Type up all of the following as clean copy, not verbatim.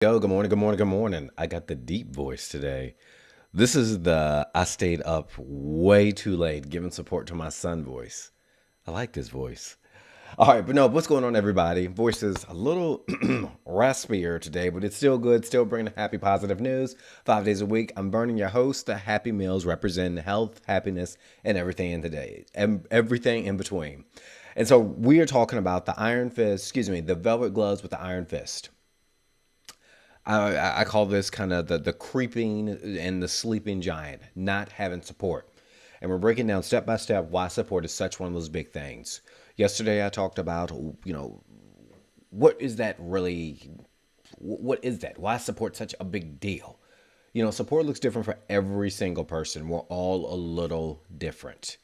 Yo, good morning, good morning, good morning. I got the deep voice today. This is the I stayed up way too late giving support to my son voice. I like this voice. All right, but no, what's going on, everybody? Voice is a little raspier today, but it's still good, still bringing happy, positive news. 5 days a week, I'm burning your host, the Happy Meals representing health, happiness, and everything in the day, and everything in between. And so we are talking about the Iron Fist, the velvet gloves with the Iron Fist. I call this kind of the creeping and the sleeping giant, not having support. And we're breaking down step by step why support is such one of those big things. Yesterday, I talked about, what is that really? What is that? Why is support such a big deal? Support looks different for every single person. We're all a little different.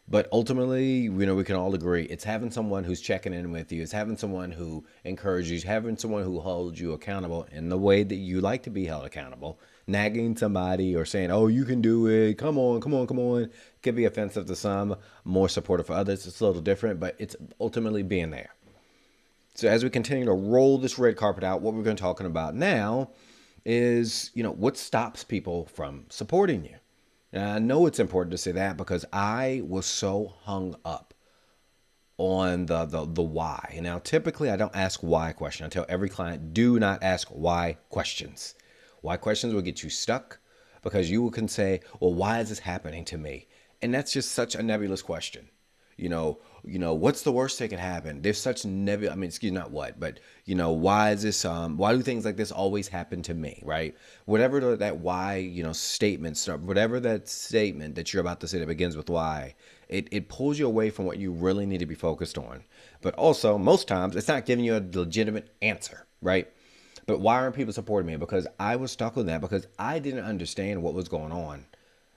But ultimately, we can all agree it's having someone who's checking in with you, it's having someone who encourages you, having someone who holds you accountable in the way that you like to be held accountable. Nagging somebody or saying, oh, you can do it, come on, come on, come on, could be offensive to some, more supportive for others. It's a little different, but it's ultimately being there. So as we continue to roll this red carpet out, what we're going to talking about now is, what stops people from supporting you. And I know it's important to say that because I was so hung up on the why. And now typically I don't ask why question. I tell every client, do not ask why questions. Why questions will get you stuck because you can say, well, why is this happening to me? And that's just such a nebulous question. What's the worst that could happen? There's such nebulous, excuse not what, but why is this, why do things like this always happen to me, right? Whatever that why, statement, whatever that statement that you're about to say that begins with why, it pulls you away from what you really need to be focused on. But also, most times, it's not giving you a legitimate answer, right? But why aren't people supporting me? Because I was stuck with that because I didn't understand what was going on.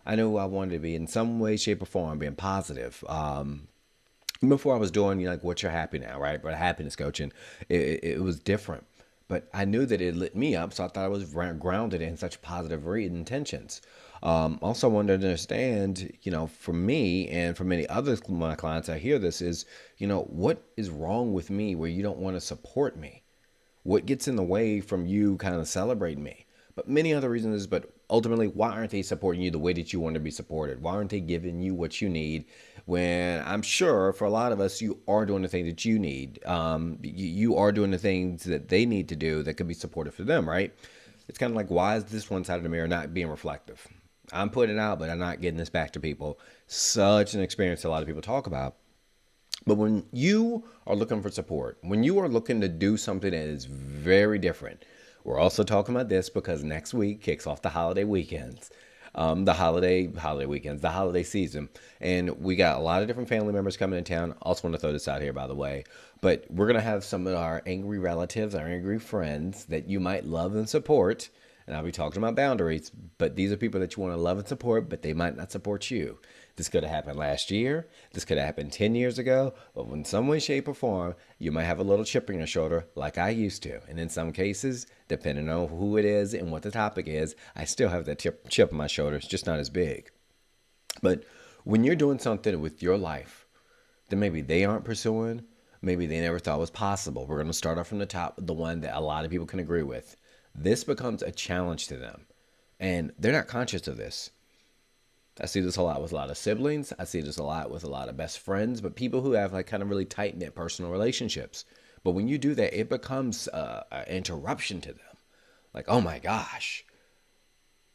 I knew I wanted to be in some way, shape, or form being positive. Before I was doing, like, what you're happy now, right? But happiness coaching, it was different. But I knew that it lit me up, so I thought I was grounded in such positive intentions. Also, wanted to understand, for me and for many other my clients, I hear this is, what is wrong with me where you don't want to support me? What gets in the way from you kind of celebrating me? But many other reasons, but ultimately, why aren't they supporting you the way that you want to be supported? Why aren't they giving you what you need when I'm sure for a lot of us, you are doing the things that you need. You are doing the things that they need to do that could be supportive for them, right? It's kind of like, why is this one side of the mirror not being reflective? I'm putting it out, but I'm not getting this back to people. Such an experience a lot of people talk about. But when you are looking for support, when you are looking to do something that is very different, we're also talking about this because next week kicks off the holiday weekends, the holiday weekends, the holiday season, and we got a lot of different family members coming in town. Also, want to throw this out here, by the way, but we're gonna have some of our angry relatives, our angry friends that you might love and support. And I'll be talking about boundaries, but these are people that you want to love and support, but they might not support you. This could have happened last year. This could have happened 10 years ago. But in some way, shape, or form, you might have a little chip on your shoulder like I used to. And in some cases, depending on who it is and what the topic is, I still have that chip on my shoulder. It's just not as big. But when you're doing something with your life that maybe they aren't pursuing, maybe they never thought was possible, we're going to start off from the top, the one that a lot of people can agree with. This becomes a challenge to them. And they're not conscious of this. I see this a lot with a lot of siblings. I see this a lot with a lot of best friends, but people who have like kind of really tight knit personal relationships. But when you do that, it becomes an interruption to them. Like, oh my gosh,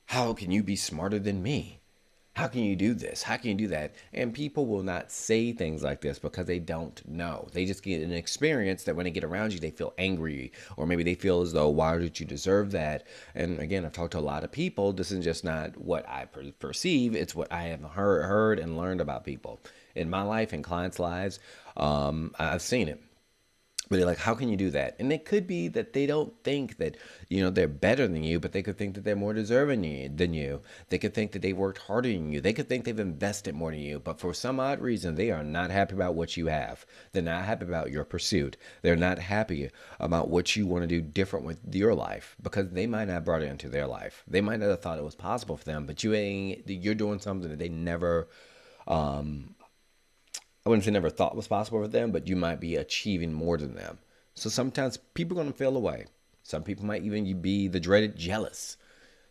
how can you be smarter than me? How can you do this? How can you do that? And people will not say things like this because they don't know. They just get an experience that when they get around you, they feel angry, or maybe they feel as though, why did you deserve that? And again, I've talked to a lot of people. This is just not what I perceive. It's what I have heard and learned about people in my life and clients' lives. I've seen it. But they're like, how can you do that? And it could be that they don't think that, they're better than you, but they could think that they're more deserving than you. They could think that they worked harder than you. They could think they've invested more than you. But for some odd reason, they are not happy about what you have. They're not happy about your pursuit. They're not happy about what you want to do different with your life because they might not have brought it into their life. They might not have thought it was possible for them, but you're doing something that they never, I wouldn't say never thought was possible for them, but you might be achieving more than them. So sometimes people are going to feel away. Some people might even be the dreaded jealous.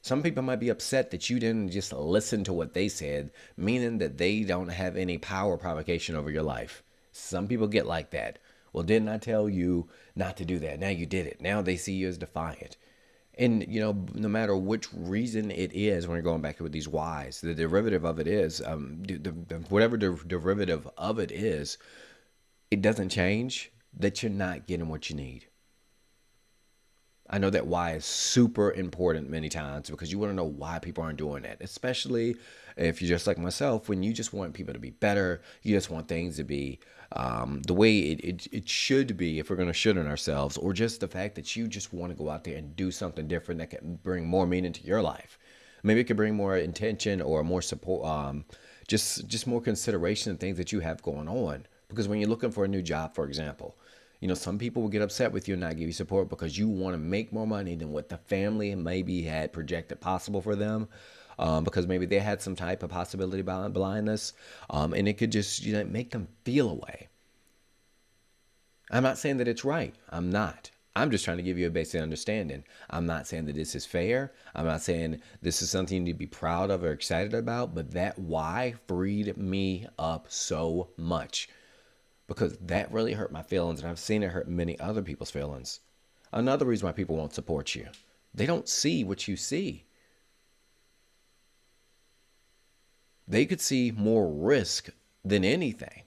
Some people might be upset that you didn't just listen to what they said, meaning that they don't have any power or provocation over your life. Some people get like that. Well, didn't I tell you not to do that? Now you did it. Now they see you as defiant. And, no matter which reason it is, when you're going back with these whys, the derivative of it is, whatever derivative of it is, it doesn't change that you're not getting what you need. I know that why is super important many times because you want to know why people aren't doing that, especially if you're just like myself, when you just want people to be better, you just want things to be the way it should be if we're going to should on ourselves, or just the fact that you just want to go out there and do something different that can bring more meaning to your life. Maybe it could bring more intention or more support, just more consideration and things that you have going on. Because when you're looking for a new job, for example, some people will get upset with you and not give you support because you want to make more money than what the family maybe had projected possible for them. Because maybe they had some type of possibility blindness. And it could just, make them feel away. I'm not saying that it's right. I'm not. I'm just trying to give you a basic understanding. I'm not saying that this is fair. I'm not saying this is something you need to be proud of or excited about. But that why freed me up so much. Because that really hurt my feelings, and I've seen it hurt many other people's feelings. Another reason why people won't support you, they don't see what you see. They could see more risk than anything.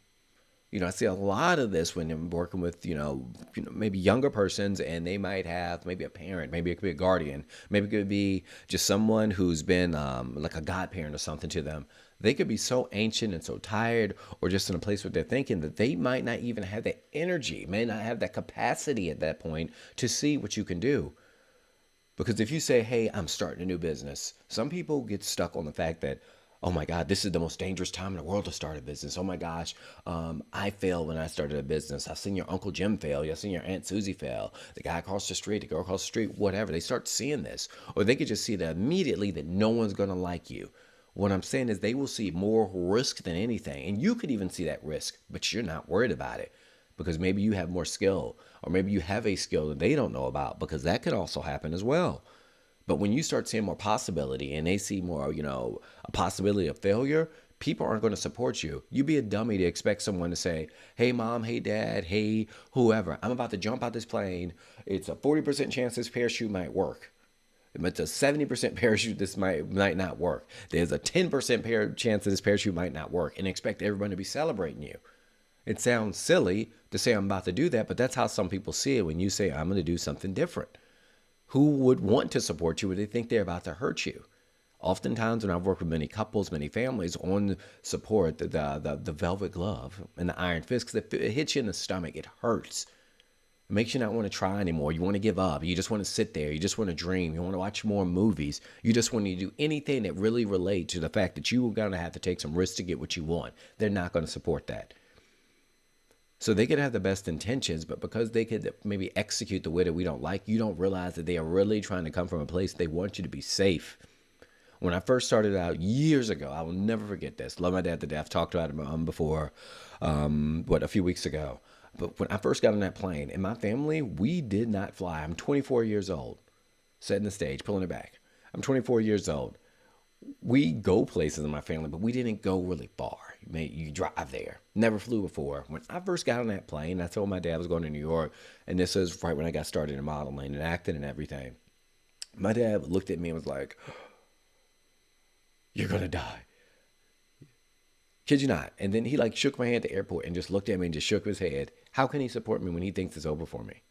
I see a lot of this when I'm working with, maybe younger persons, and they might have maybe a parent, maybe it could be a guardian, maybe it could be just someone who's been like a godparent or something to them. They could be so ancient and so tired, or just in a place where they're thinking that they might not even have the energy, may not have that capacity at that point to see what you can do. Because if you say, hey, I'm starting a new business, some people get stuck on the fact that, oh my God, this is the most dangerous time in the world to start a business. Oh my gosh, I failed when I started a business. I've seen your Uncle Jim fail. I've seen your Aunt Susie fail. The guy across the street, the girl across the street, whatever. They start seeing this. Or they could just see that immediately that no one's going to like you. What I'm saying is they will see more risk than anything. And you could even see that risk, but you're not worried about it because maybe you have more skill, or maybe you have a skill that they don't know about, because that could also happen as well. But when you start seeing more possibility and they see more, a possibility of failure, people aren't going to support you. You'd be a dummy to expect someone to say, hey, mom, hey, dad, hey, whoever, I'm about to jump out this plane. It's a 40% chance this parachute might work. It's a 70% parachute this might not work. There's a 10% chance that this parachute might not work, and expect everyone to be celebrating you. It sounds silly to say I'm about to do that, but that's how some people see it when you say I'm going to do something different. Who would want to support you when they think they're about to hurt you? Oftentimes, when I've worked with many couples, many families on support, the velvet glove and the iron fist, because it hits you in the stomach, it hurts. It makes you not want to try anymore. You want to give up. You just want to sit there. You just want to dream. You want to watch more movies. You just want to do anything that really relates to the fact that you are going to have to take some risks to get what you want. They're not going to support that. So they could have the best intentions, but because they could maybe execute the way that we don't like, you don't realize that they are really trying to come from a place they want you to be safe. When I first started out years ago, I will never forget this. Love my dad to death. Talked about him before, a few weeks ago. But when I first got on that plane, in my family, we did not fly. I'm 24 years old, setting the stage, pulling it back. I'm 24 years old. We go places in my family, but we didn't go really far. You drive there. Never flew before. When I first got on that plane, I told my dad I was going to New York, and this is right when I got started in modeling and acting and everything. My dad looked at me and was like, you're going to die. Kid you not. And then he shook my hand at the airport and just looked at me and just shook his head. How can he support me when he thinks it's over for me?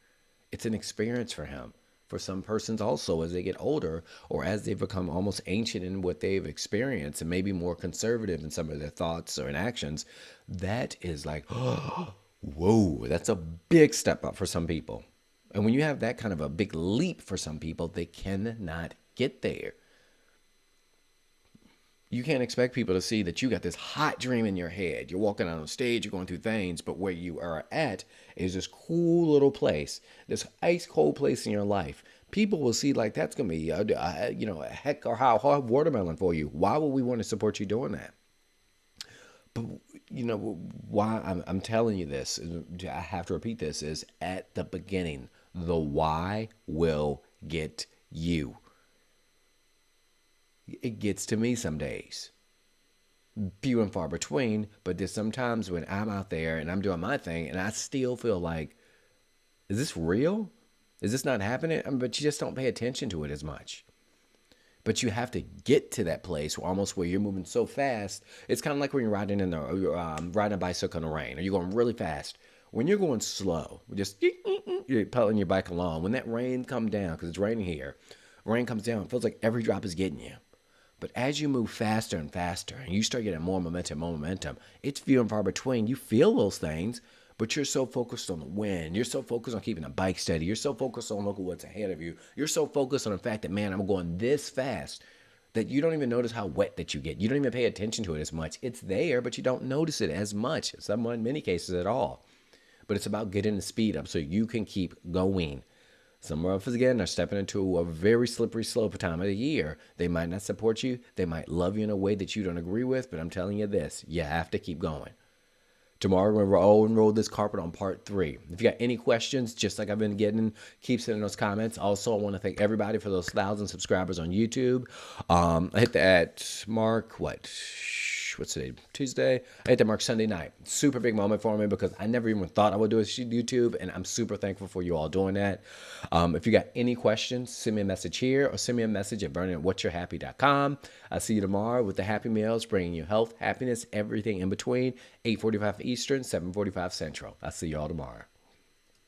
It's an experience for him. For some persons also, as they get older or as they become almost ancient in what they've experienced and maybe more conservative in some of their thoughts or in actions, that is like, oh, whoa, that's a big step up for some people. And when you have that kind of a big leap for some people, they cannot get there. You can't expect people to see that you got this hot dream in your head. You're walking out on stage, you're going through things, but where you are at is this cool little place, this ice cold place in your life. People will see that's going to be, a heck or how hard watermelon for you. Why would we want to support you doing that? But, why I'm telling you this, I have to repeat this, is at the beginning, The why will get you. It gets to me some days. Few and far between, but there's sometimes when I'm out there and I'm doing my thing and I still feel like, is this real? Is this not happening? But you just don't pay attention to it as much. But you have to get to that place where almost where you're moving so fast. It's kind of like when you're riding riding a bicycle in the rain, or you're going really fast. When you're going slow, just you're pedaling your bike along. When that rain comes down, because it's raining here, rain comes down, it feels like every drop is getting you. But as you move faster and faster, and you start getting more momentum, it's few and far between. You feel those things, but you're so focused on the wind. You're so focused on keeping the bike steady. You're so focused on looking what's ahead of you. You're so focused on the fact that, man, I'm going this fast that you don't even notice how wet that you get. You don't even pay attention to it as much. It's there, but you don't notice it as much. Some in many cases at all. But it's about getting the speed up so you can keep going. Some of us, again, are stepping into a very slippery slope time of the year. They might not support you. They might love you in a way that you don't agree with. But I'm telling you this, you have to keep going. Tomorrow, we're going to unroll this carpet on part 3. If you got any questions, just like I've been getting, keep sending those comments. Also, I want to thank everybody for those 1,000 subscribers on YouTube. I hit that mark, what's today? Tuesday. I hit that mark Sunday night. Super big moment for me because I never even thought I would do a YouTube, and I'm super thankful for you all doing that. If you got any questions, send me a message here or send me a message at vernon@whatyouhappy.com. I'll see you tomorrow with the Happy Meals, bringing you health, happiness, everything in between. 8:45 Eastern, 7:45 Central. I'll see you all tomorrow.